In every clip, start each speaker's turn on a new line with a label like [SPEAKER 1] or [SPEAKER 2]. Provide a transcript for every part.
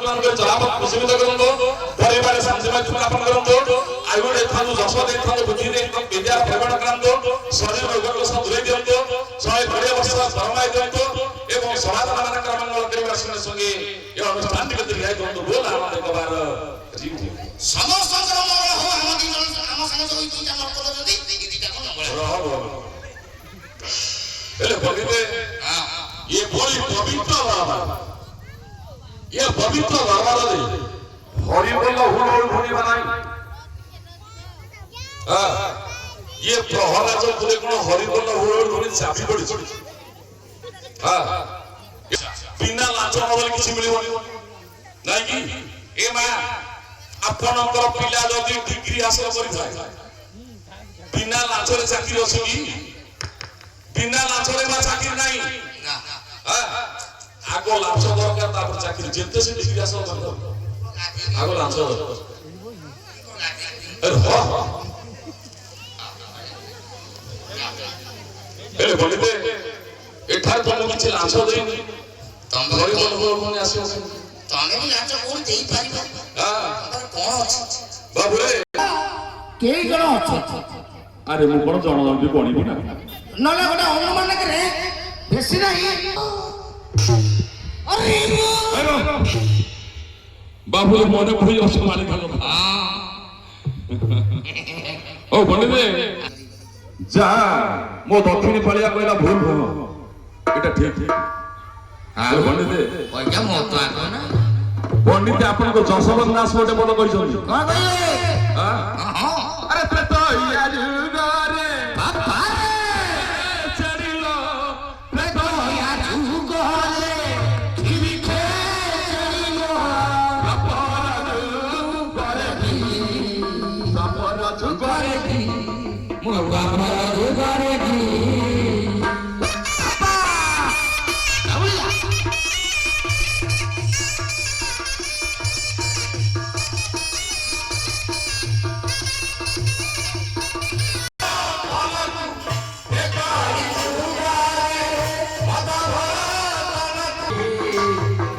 [SPEAKER 1] ମାନଙ୍କର ଚଲାପଥ ପ୍ରଶମିତ କରନ୍ତୁ ପରିବାର ଶାନ୍ତି ମାଧ୍ୟମ ଆପଣ କରନ୍ତୁ ଆୟୁ ଦେଇଥାନ୍ତୁ ଯଶ ଦେଇଥାନ୍ତୁ ବୁଦ୍ଧି ଦେଇଥାନ୍ତୁ ବିଦ୍ୟା ପ୍ରବଣ କରନ୍ତୁ ଶରୀର ରୋଗକୁ ସବୁ ଦୂରେଇ ଦିଅନ୍ତୁ 120 ବର୍ଷ ଦରମାଇ ଦିଅନ୍ତୁ ଏବଂ ସମାଜ ମାନଙ୍କର ମଙ୍ଗଳ କରିବା ସଙ୍ଗେ ସଙ୍ଗେ ଏ ଅନୁଷ୍ଠାନଟିକୁ ଦୀର୍ଘାୟୁ କରନ୍ତୁ ବୋଲ ଆମ ଦେବାର
[SPEAKER 2] ସମସ୍ତଙ୍କର ମଙ୍ଗଳ ହଉ ଆମ ସାଙ୍ଗ ଯୋଉ ଦୁଇଟା ମତ ଯଦି ଏ ଦୁଇଟା କଣ ମଙ୍ଗଳ
[SPEAKER 1] ରହ ହେଲେ କହିବେ ये बड़ी पवित्र बाबा ये पवित्र बाबा रे हरि बोल हुल हुनी बनाई ये प्रहलाद पुरे कोन हरि बोल हुल हुनी चाबी पड़ी बिना लाच नबल किछि मिलिबोनी नाही कि ए मा आपनकर पिला जदी डिग्री हासिल करि थाए बिना लाच रे चाकरी अछि कि बिना लाच रे मा चाकरी नाही आगो लांच दरकार तापर चाकरी जेते से डिग्री आसो दरकार आगो लांच अरे हो एले बोलते एठार तो किछि लांच देनी तम घरे बोलने आसे
[SPEAKER 2] तमे भी लांच कोन देई पारिबो हां कोन अछि बाबू रे
[SPEAKER 3] के जण अछि
[SPEAKER 1] अरे मु कोन जण जल्दी कोनिबो ना
[SPEAKER 3] नले गोटे अनुमान करे बेसी नहीं अरे
[SPEAKER 1] बाबू मने भई अस मारे खालो ओ बने जा मो दक्षिणी पलिया कहला भूल भूल एटा ठीक ठीक हां बने दे
[SPEAKER 2] ओया मत आको ना
[SPEAKER 1] पंडित आपन को जसवंत दास मोटे बोल कहि छथि
[SPEAKER 3] हां भाई
[SPEAKER 1] हां अरे प्रेतो यार रे
[SPEAKER 3] बाबा
[SPEAKER 1] चढ़िलो प्रेतो
[SPEAKER 3] यार गोले खिरी खे चलिलो
[SPEAKER 1] सपर
[SPEAKER 3] गोरे दी मुगा मारा गोरे दी बाबा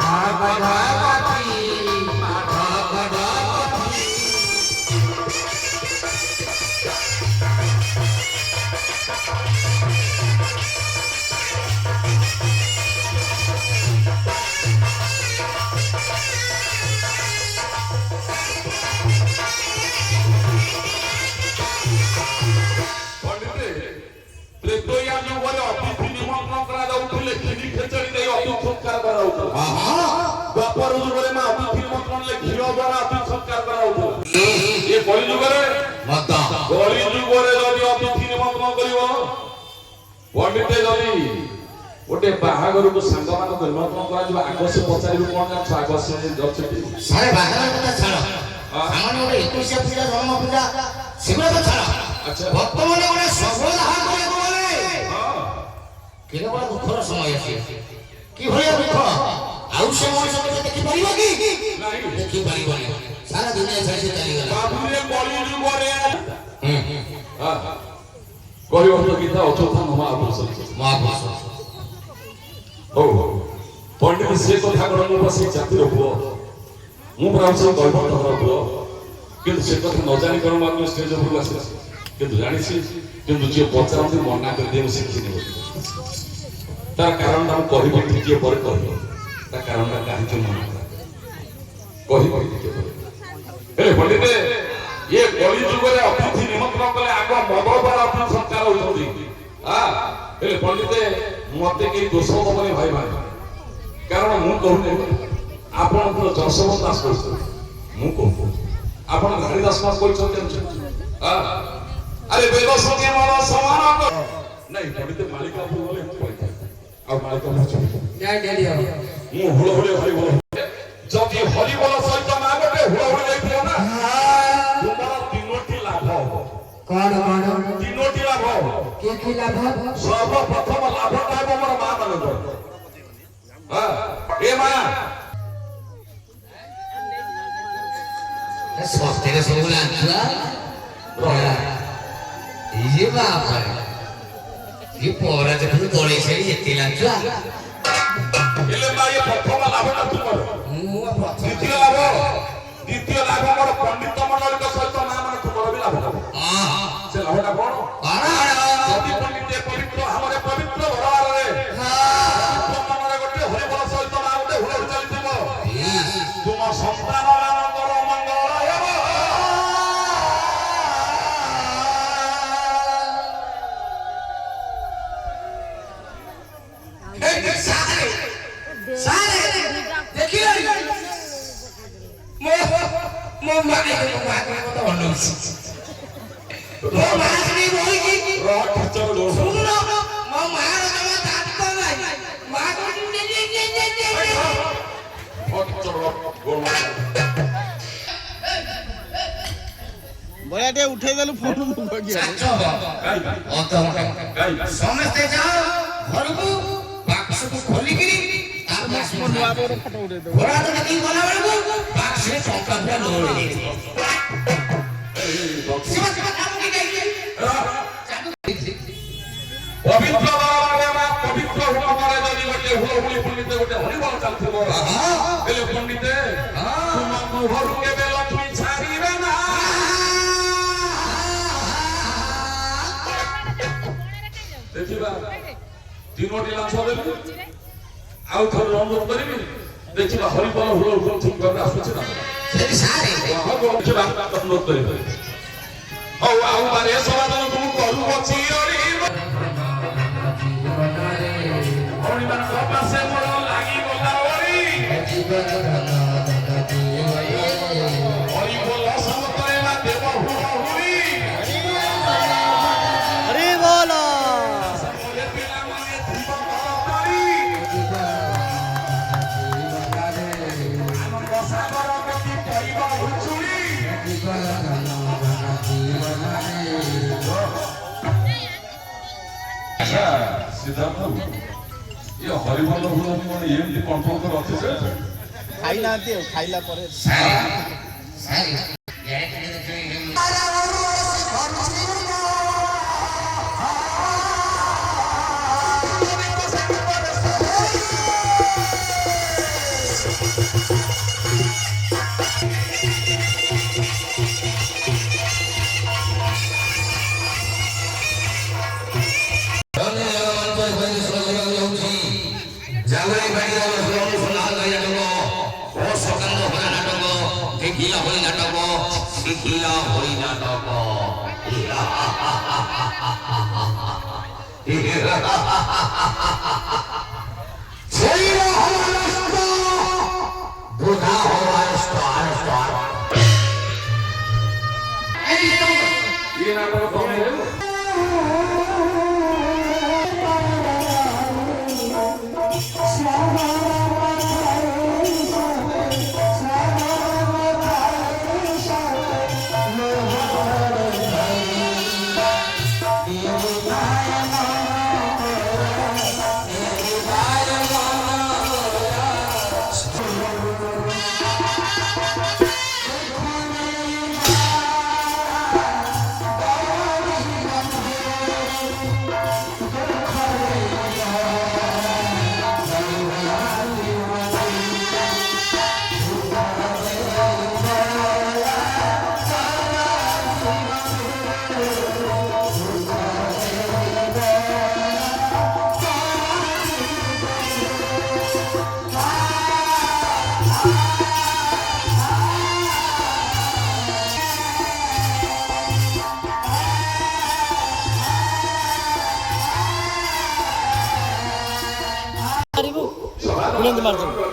[SPEAKER 3] आवला
[SPEAKER 1] पंडित जदि गोटे बाहागर को सांग मान निमंत्रण करा आग से पचारि कोन जाछ आग से अछि
[SPEAKER 2] सारे बाहागर कथा छाड़ सामान्य गोटे 21 पूजा जन्म पूजा सेगुला तो छाड़
[SPEAKER 1] अच्छा
[SPEAKER 2] वर्तमान गोटे सफलता करे बोले केले बड़ा दुखर समय अछि की होया दुख आउ से मनुष्य के देखि परिबो की
[SPEAKER 1] नहीं
[SPEAKER 2] देखि परिबो सारा दुनिया छाड़ी से चली गला
[SPEAKER 1] बाबू रे कली जुग रे हां कहि हो गीता अचोथा महापुरुष
[SPEAKER 2] महापुरुष
[SPEAKER 1] ओ पंडित से कथा कर मु बस जाति रखो मु ब्राह्मण दैवत रखो किंतु से कथा न जानि कर मात्र स्टेज ऊपर आसे किंतु जानि छी किंतु जे पचारते मना कर दे शिखि ने तार कारण हम कहि ठीक के पर कहि तार कारण काहे के मना कहि ठीक के पर ए पंडित ये कली जुग रे अतिथि निमंत्रण कले आगो मदबार अतिथि संस्कार होती हां ए पंडित मते के दोष दबने भाई भाई कारण मु कहू आपण तो जसवंत दास करछ मु कहू आपण हरिदास दास करछ हां अरे बेगो संगे माला समान कर नहीं पंडित मालिका बोले आ मालिका मच
[SPEAKER 3] जय दे दियो
[SPEAKER 1] मु हुल हुले हरि बोल जदि हरि बोल सहित मागटे हुल हुले जाइथियो ना
[SPEAKER 3] कौन कौन
[SPEAKER 1] तीनोटी लाभ
[SPEAKER 3] के लाभ
[SPEAKER 1] सर्वप्रथम लाभटा है मोर मां मानकर हां ए मां
[SPEAKER 2] स्वास्थ्य रे सबला छुआ ये बाप ये पोरा जखन तोड़े छै एते लांचुआ
[SPEAKER 1] एले मां ये प्रथम लाभटा तू कर
[SPEAKER 2] मु प्रथम
[SPEAKER 1] ଦ୍ୱିତୀୟ ଲାଭ ମୋର ପଣ୍ଡିତ ମଣ୍ଡଳୀଙ୍କ ସହିତ ମା ମାନଙ୍କୁ ମୋର ବି ଲାଭ ହେବ। ସେ ଲାଭଟା କଣ? ଯଦି ପଣ୍ଡିତ ପବିତ୍ର ଭାବରେ ପବିତ୍ର ଭରବାରରେ ମନରେ ଗୋଟେ ହରିବଳ ସହିତ ମା ଗୋଟେ ହୁଳ ଚାଲିଥିବ, ତୁମ ସନ୍ତାନ ମାନଙ୍କର ମଙ୍ଗଳ ହେବ।
[SPEAKER 4] ବଢିଆ ଟିକେ ଉଠେଇ ଦେଲୁ ଫଟୋ
[SPEAKER 2] ସମସ୍ତେ ଯାଅ ଘରକୁ ବାକ୍ସକୁ ଖୋଲିକିରି
[SPEAKER 4] ନୂଆ ବୋର ଫଟୋ ଉଠେଇ ଦେବୁ।
[SPEAKER 2] ଘୋଡ଼ା ତ ଦେଖିକି ଗଲା ବେଳକୁ ବାକ୍ସରେ ଟଙ୍କା ପୁରା ଲୋଡ଼ ହେଇଯାଇଥିବ।
[SPEAKER 1] ପବିତ୍ର ପବିତ୍ର ହୁଳରେ ଯଦି ଗୋଟେ ହୁଳହୁଳି ପଣ୍ଡିତ ଗୋଟେ ହରିବଳ ଚାଲିଥିବ, ହେଲେ ପଣ୍ଡିତ ତୁମକୁ ଘରୁ କେବେ ଲକ୍ଷ୍ମୀ ଛାଡ଼ିବେ ନା। ଦେଖିବା ତିନୋଟି ଲାଞ୍ଚ ଦେବି, ଆଉ ଥରେ ଅନୁରୋଧ କରିବି, ଦେଖିବା ହରିବଳ ହୁଳ ଠିକ ଭାବରେ ଆସୁଛି ନା ଦେଖିବା ଅନୁରୋଧ କରିବି। ହଉ ଆଉ ବାରେ ସମାଧାନ ତୁମକୁ କରୁଅଛି ପାଶେ ମୋର ଲାଗିଗଲା ହରିବୋଲ ସମତରେ ମା ଦେବ ହୁଳି
[SPEAKER 4] ହରି ବୋଲ
[SPEAKER 1] ପିଲାମାନେ ଥିବ ଆନନ୍ଦ ସାଗର ଗତି କରିବ ହୁଚୁଳି। ସିଦ୍ଧାର୍ଥ ଇଏ ହରିବଲ ହୁଳ କଣ ଏମିତି କଣ୍ଟ୍ରୋଲ କରି ରଖିছে?
[SPEAKER 4] ଖାଇନାହାନ୍ତି ଆଉ ଖାଇଲା ପରେ ମାରିବୁ।